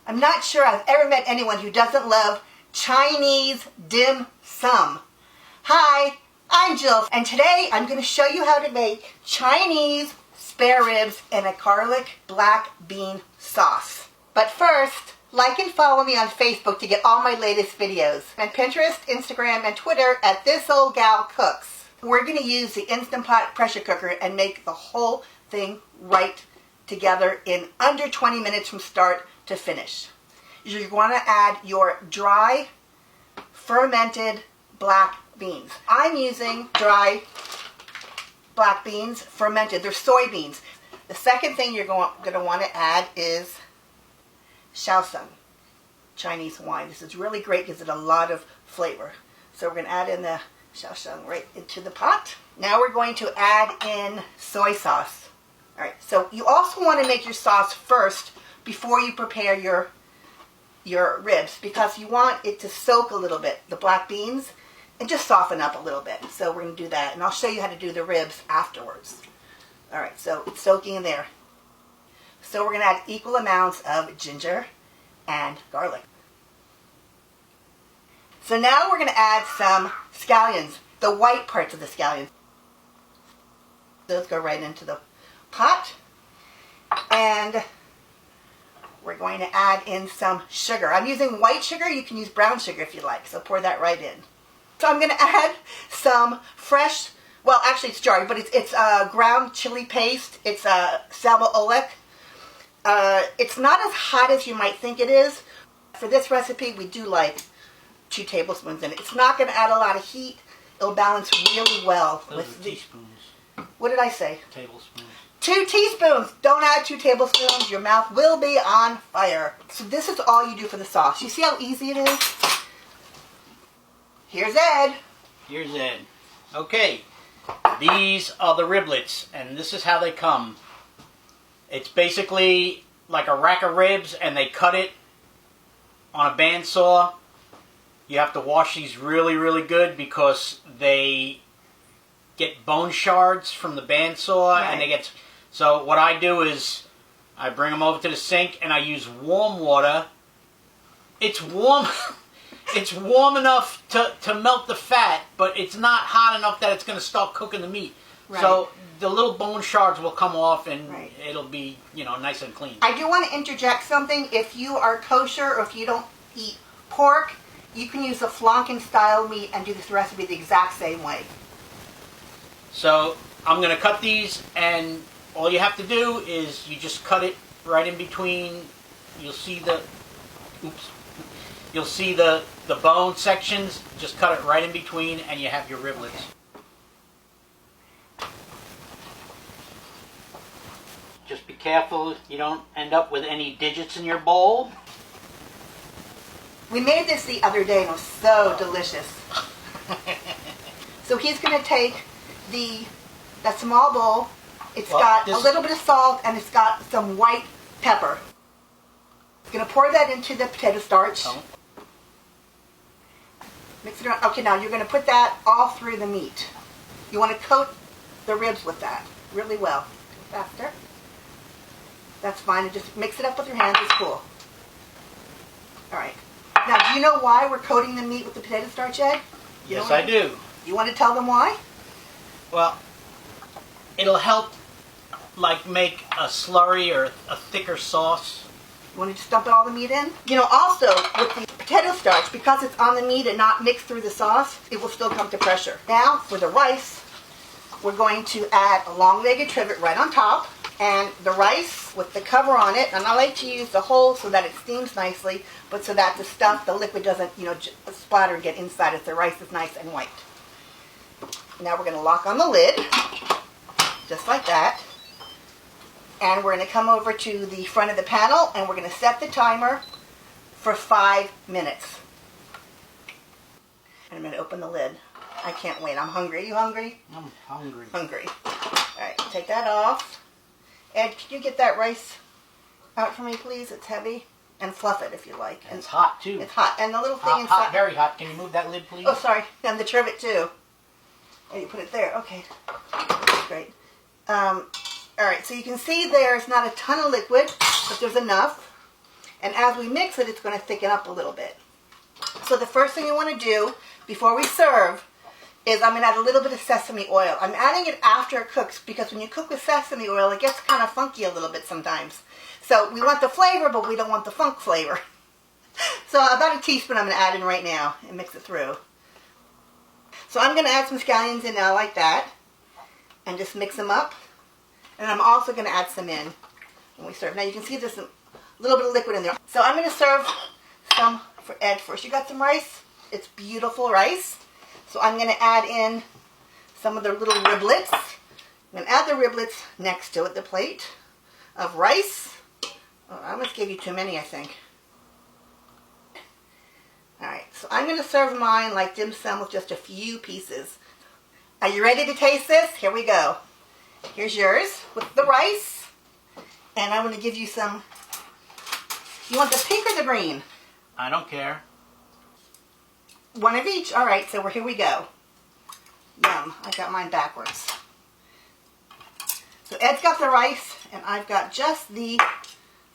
I'm not sure I've ever met anyone who doesn't love Chinese dim sum. Hi, I'm Jill, and today I'm going to show you how to make Chinese spare ribs in a garlic black bean sauce. But first, like and follow me on Facebook to get all my latest videos, and Pinterest, Instagram, and Twitter at This Old Gal Cooks. We're going to use the Instant Pot pressure cooker and make the whole thing right together in under 20 minutes from start to finish. You're going to add your dry fermented black beans. I'm using dry black beans, fermented. They're soybeans. The second thing you're going to want to add is Shaoxing, Chinese wine. This is really great, gives it a lot of flavor. So we're going to add in the Shaoxing right into the pot. Now we're going to add in soy sauce. All right, so you also want to make your sauce first before you prepare your ribs, because you want it to soak a little bit, the black beans, and just soften up a little bit. So we're going to do that, and I'll show you how to do the ribs afterwards. All right, so it's soaking in there. So we're going to add equal amounts of ginger and garlic. So now we're going to add some scallions, the white parts of the scallions. Those go right into the pot. And we're going to add in some sugar. I'm using white sugar. You can use brown sugar if you like. So pour that right in. So I'm going to add some fresh, well actually it's jarred, but it's ground chili paste. It's sal oelek. It's not as hot as you might think it is. For this recipe, we do like 2 tablespoons in it. It's not going to add a lot of heat. It'll balance really well with the teaspoons. What did I say? Tablespoons. 2 teaspoons. Don't add 2 tablespoons. Your mouth will be on fire. So this is all you do for the sauce. You see how easy it is? Here's Ed. Here's Ed. Okay, these are the riblets, and this is how they come. It's basically like a rack of ribs, and they cut it on a bandsaw. You have to wash these really, really good because they get bone shards from the bandsaw, right. And they get. So what I do is I bring them over to the sink, and I use warm water. It's warm. It's warm enough to melt the fat, but it's not hot enough that it's going to start cooking the meat. Right. So the little bone shards will come off, and right. It'll be, nice and clean. I do want to interject something. If you are kosher or if you don't eat pork, you can use a flanken style meat and do this recipe the exact same way. So I'm going to cut these, and all you have to do is you just cut it right in between. You'll see the bone sections. Just cut it right in between, and you have your riblets. Just be careful you don't end up with any digits in your bowl. We made this the other day and it was so delicious. So he's going to take that small bowl. It's got a little bit of salt and it's got some white pepper. He's going to pour that into the potato starch. Oh. Mix it around. Okay, now you're going to put that all through the meat. You want to coat the ribs with that really well. Faster. That's fine. And just mix it up with your hands. It's cool. All right. Now, do you know why we're coating the meat with the potato starch, Ed? Yes, I do. You want to tell them why? Well, it'll help, make a slurry or a thicker sauce. You want to just dump all the meat in? Also, with the potato starch, because it's on the meat and not mixed through the sauce, it will still come to pressure. Now, for the rice, we're going to add a long-legged trivet right on top. And the rice with the cover on it, and I like to use the hole so that it steams nicely, but so that the liquid doesn't, splatter and get inside it. The rice is nice and white. Now we're going to lock on the lid, just like that. And we're going to come over to the front of the panel, and we're going to set the timer for 5 minutes. And I'm going to open the lid. I can't wait. I'm hungry. Are you hungry? I'm hungry. Hungry. All right, take that off. Ed, can you get that rice out for me, please? It's heavy. And fluff it if you like. And it's hot, too. It's hot. And the little thing inside. Hot, very hot. Can you move that lid, please? Oh, sorry. And the trivet, too. And you put it there. Okay. That's great. All right, so you can see there's not a ton of liquid, but there's enough. And as we mix it, it's going to thicken up a little bit. So the first thing you want to do before we serve is I'm going to add a little bit of sesame oil. I'm adding it after it cooks because when you cook with sesame oil, it gets kind of funky a little bit sometimes. So we want the flavor, but we don't want the funk flavor. So about a teaspoon I'm going to add in right now and mix it through. So I'm going to add some scallions in now like that and just mix them up. And I'm also going to add some in when we serve. Now you can see there's a little bit of liquid in there. So I'm going to serve some for Ed first. You got some rice? It's beautiful rice. So I'm going to add in some of the little riblets. I'm going to add the riblets next to it, the plate of rice. Oh, I almost gave you too many, I think. Alright, so I'm going to serve mine like dim sum with just a few pieces. Are you ready to taste this? Here we go. Here's yours with the rice. And I'm going to give you some. You want the pink or the green? I don't care. One of each. Alright, so here we go. Yum. I got mine backwards. So Ed's got the rice, and I've got just the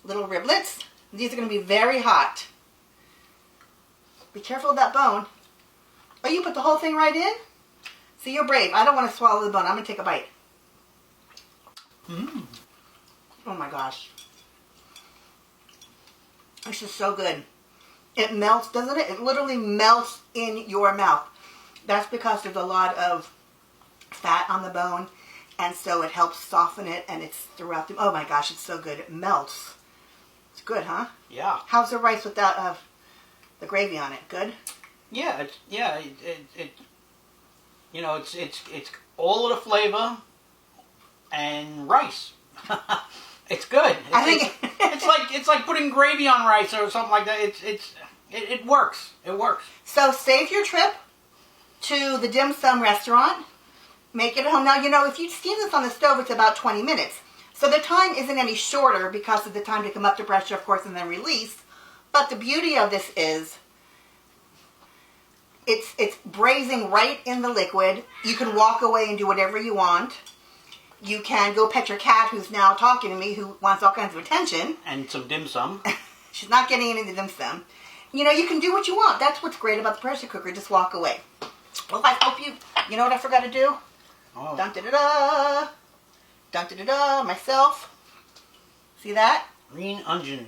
little riblets. These are going to be very hot. Be careful of that bone. Oh, you put the whole thing right in? See, you're brave. I don't want to swallow the bone. I'm going to take a bite. Mmm. Oh my gosh. This is so good. It melts, doesn't it? It literally melts in your mouth. That's because there's a lot of fat on the bone, and so it helps soften it, and it's throughout the... Oh my gosh, it's so good. It melts. It's good, huh? Yeah. How's the rice without the gravy on it? Good? Yeah, it's all of the flavor and rice. It's good. It's like putting gravy on rice or something like that. It works. It works. So save your trip to the dim sum restaurant. Make it at home. Now, you know, if you steam this on the stove, it's about 20 minutes. So the time isn't any shorter because of the time to come up to pressure, of course, and then release. But the beauty of this is it's braising right in the liquid. You can walk away and do whatever you want. You can go pet your cat who's now talking to me, who wants all kinds of attention. And some dim sum. She's not getting any of the dim sum. You know, you can do what you want. That's what's great about the pressure cooker. Just walk away. Well, I hope you know what I forgot to do? Oh. Dun-da-da-da. Dun-da-da-da. Myself. See that? Green onion.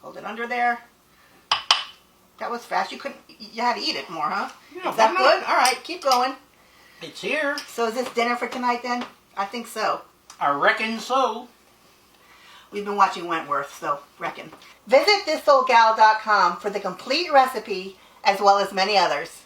Hold it under there. That was fast. You had to eat it more, huh? Yeah, is that why not? good? All right, keep going. It's here. So is this dinner for tonight then? I think so. I reckon so. We've been watching Wentworth, so reckon. Visit thisoldgal.com for the complete recipe as well as many others.